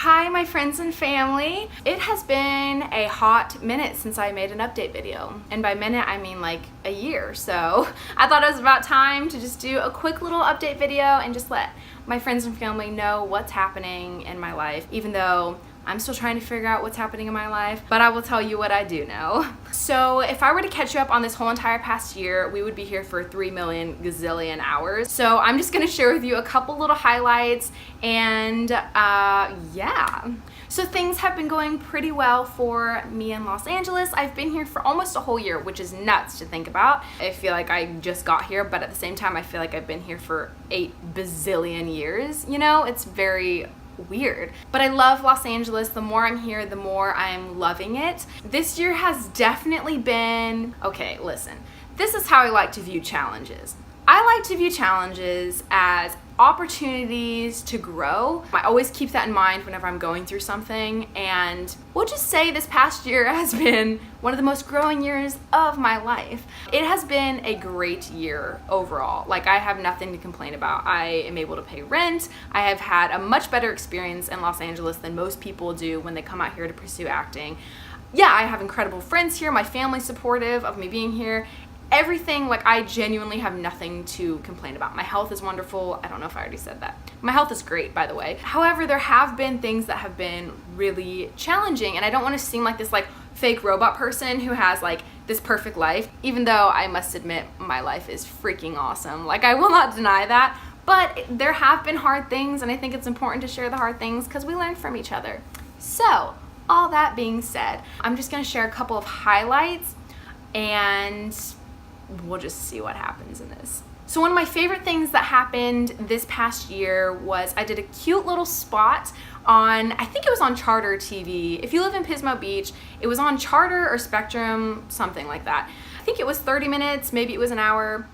Hi, my friends and family. It has been a hot minute since I made an update video. And by minute, I mean like a year. So I thought it was about time to just do a quick little update video and just let my friends and family know what's happening in my life, even though I'm still trying to figure out what's happening in my life, but I will tell you what I do know. So if I were to catch you up on this whole entire past year, we would be here for 3 million gazillion hours. So I'm just gonna share with you a couple little highlights and yeah. So things have been going pretty well for me in Los Angeles. I've been here for almost a whole year, which is nuts to think about. I feel like I just got here, but at the same time, I feel like I've been here for 8 bazillion years. You know, it's very weird. But I love Los Angeles. The more I'm here, the more I'm loving it. This year has definitely been, okay, listen, this is how I like to view challenges. I like to view challenges as opportunities to grow. I always keep that in mind whenever I'm going through something, and we'll just say this past year has been one of the most growing years of my life. It has been a great year overall. Like, I have nothing to complain about. I am able to pay rent. I have had a much better experience in Los Angeles than most people do when they come out here to pursue acting. Yeah, I have incredible friends here. My family's supportive of me being here. Everything, like, I genuinely have nothing to complain about. My health is wonderful. I don't know if I already said that. My health is great, by the way. However, there have been things that have been really challenging, and I don't want to seem like this like fake robot person who has like this perfect life, even though I must admit my life is freaking awesome. Like, I will not deny that, but there have been hard things, and I think it's important to share the hard things because we learn from each other. So, all that being said, I'm just going to share a couple of highlights, and we'll just see what happens in this. So one of my favorite things that happened this past year was I did a cute little spot on, I think it was on Charter TV. If you live in Pismo Beach, it was on Charter or Spectrum, something like that. I think it was 30 minutes, maybe it was an hour.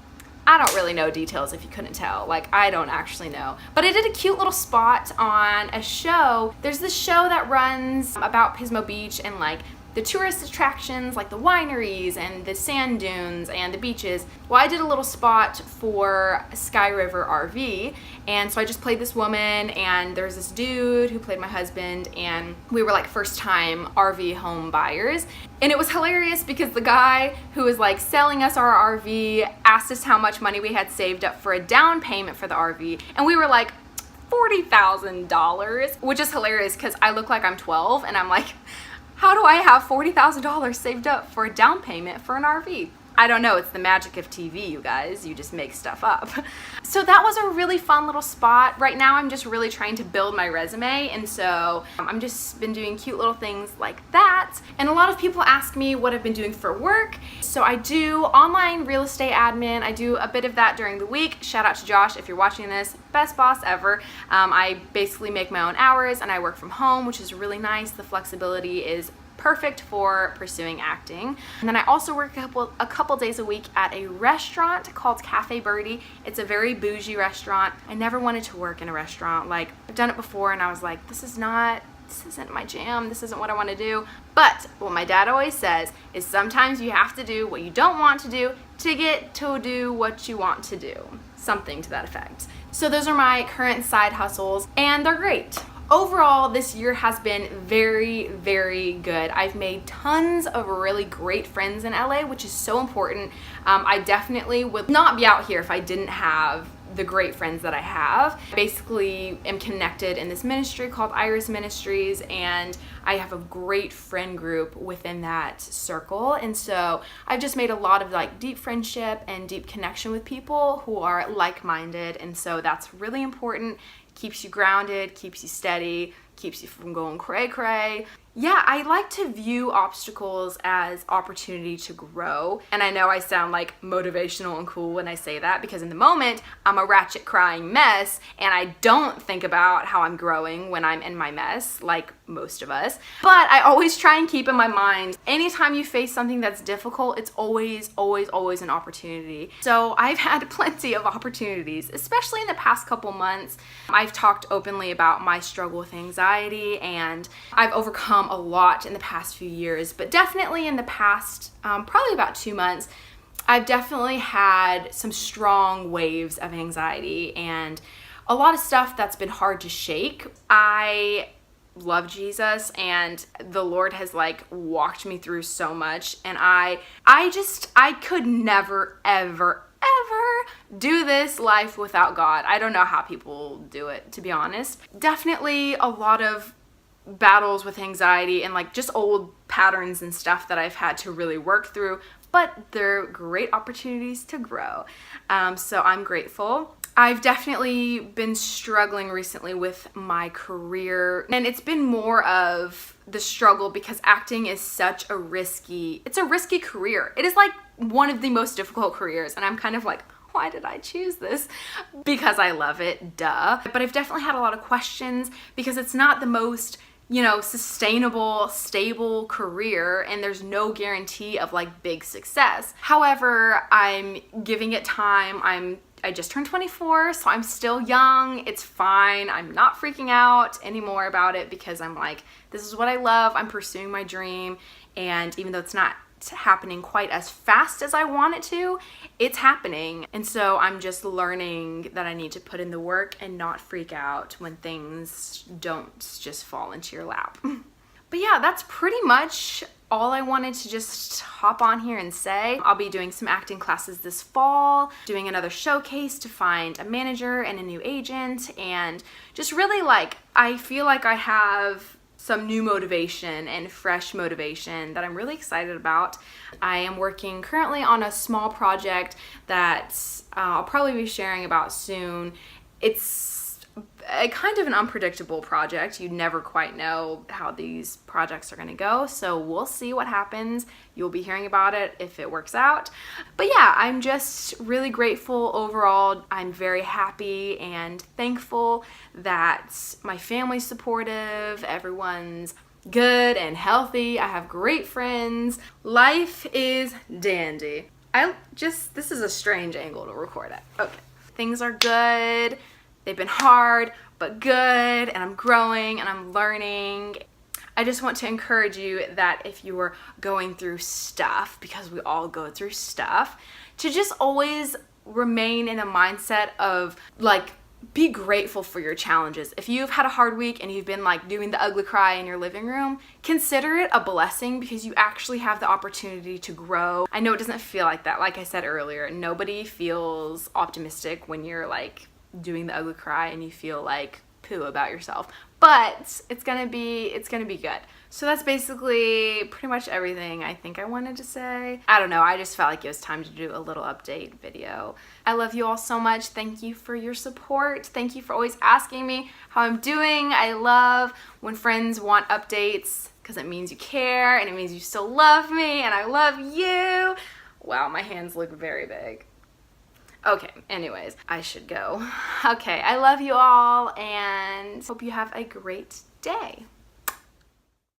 I don't really know details if you couldn't tell. Like, I don't actually know. But I did a cute little spot on a show. There's this show that runs about Pismo Beach and like the tourist attractions like the wineries and the sand dunes and the beaches. Well, I did a little spot for Sky River RV, and so I just played this woman, and there was this dude who played my husband, and we were like first time RV home buyers. And it was hilarious because the guy who was like selling us our RV asked us how much money we had saved up for a down payment for the RV, and we were like, $40,000, which is hilarious because I look like I'm 12, and I'm like, how do I have $40,000 saved up for a down payment for an RV? I don't know, it's the magic of TV, you guys. You just make stuff up. So that was a really fun little spot. Right now I'm just really trying to build my resume, and so I'm just been doing cute little things like that. And a lot of people ask me what I've been doing for work. So I do online real estate admin. I do a bit of that during the week. Shout out to Josh if you're watching this. Best boss ever. I basically make my own hours and I work from home, which is really nice. The flexibility is perfect for pursuing acting. And then I also work a couple days a week at a restaurant called Cafe Birdie. It's a very bougie restaurant. I never wanted to work in a restaurant. Like, I've done it before and I was like, this isn't my jam. This isn't what I want to do. But what my dad always says is sometimes you have to do what you don't want to do to get to do what you want to do. Something to that effect. So those are my current side hustles, and they're great. Overall, this year has been very, very good. I've made tons of really great friends in LA, which is so important. I definitely would not be out here if I didn't have the great friends that I have. I basically am connected in this ministry called Iris Ministries, and I have a great friend group within that circle. And so I've just made a lot of like deep friendship and deep connection with people who are like-minded, and so that's really important. Keeps you grounded, keeps you steady, keeps you from going cray-cray. Yeah, I like to view obstacles as opportunity to grow. And I know I sound like motivational and cool when I say that, because in the moment, I'm a ratchet crying mess, and I don't think about how I'm growing when I'm in my mess, like most of us. But I always try and keep in my mind, anytime you face something that's difficult, it's always, always, always an opportunity. So I've had plenty of opportunities, especially in the past couple months. I've talked openly about my struggle with anxiety, and I've overcome a lot in the past few years, but definitely in the past, probably about 2 months, I've definitely had some strong waves of anxiety and a lot of stuff that's been hard to shake. I love Jesus, and the Lord has like walked me through so much, and I could never ever do this life without God. I don't know how people do it, to be honest. Definitely a lot of battles with anxiety and like just old patterns and stuff that I've had to really work through, but they're great opportunities to grow. So I'm grateful. I've definitely been struggling recently with my career, and it's been more of the struggle because acting is such a risky career. It is like one of the most difficult careers, and I'm kind of like, why did I choose this? Because I love it, duh. But I've definitely had a lot of questions because it's not the most, sustainable, stable career, and there's no guarantee of like big success. However, I'm giving it time. I just turned 24, so I'm still young. It's fine. I'm not freaking out anymore about it because I'm like, this is what I love. I'm pursuing my dream, and even though it's not happening quite as fast as I want it to, it's happening. And so I'm just learning that I need to put in the work and not freak out when things don't just fall into your lap. But yeah, that's pretty much all I wanted to just hop on here and say. I'll be doing some acting classes this fall, doing another showcase to find a manager and a new agent, and just really like, I feel like I have some new motivation and fresh motivation that I'm really excited about. I am working currently on a small project that I'll probably be sharing about soon. It's a kind of an unpredictable project. You never quite know how these projects are going to go, so we'll see what happens. You'll be hearing about it if it works out. But yeah, I'm just really grateful overall. I'm very happy and thankful that my family's supportive, everyone's good and healthy. I have great friends. Life is dandy. This is a strange angle to record at. Okay. Things are good. They've been hard, but good, and I'm growing and I'm learning. I just want to encourage you that if you are going through stuff, because we all go through stuff, to just always remain in a mindset of like, be grateful for your challenges. If you've had a hard week and you've been like doing the ugly cry in your living room, consider it a blessing because you actually have the opportunity to grow. I know it doesn't feel like that. Like I said earlier, nobody feels optimistic when you're like doing the ugly cry and you feel like poo about yourself, but it's gonna be good. So that's basically pretty much everything I think I wanted to say. I don't know, I just felt like it was time to do a little update video. I love you all so much. Thank you for your support. Thank you for always asking me how I'm doing. I love when friends want updates because it means you care and it means you still love me, and I love you. Wow, my hands look very big. Okay, anyways, I should go. Okay, I love you all and hope you have a great day.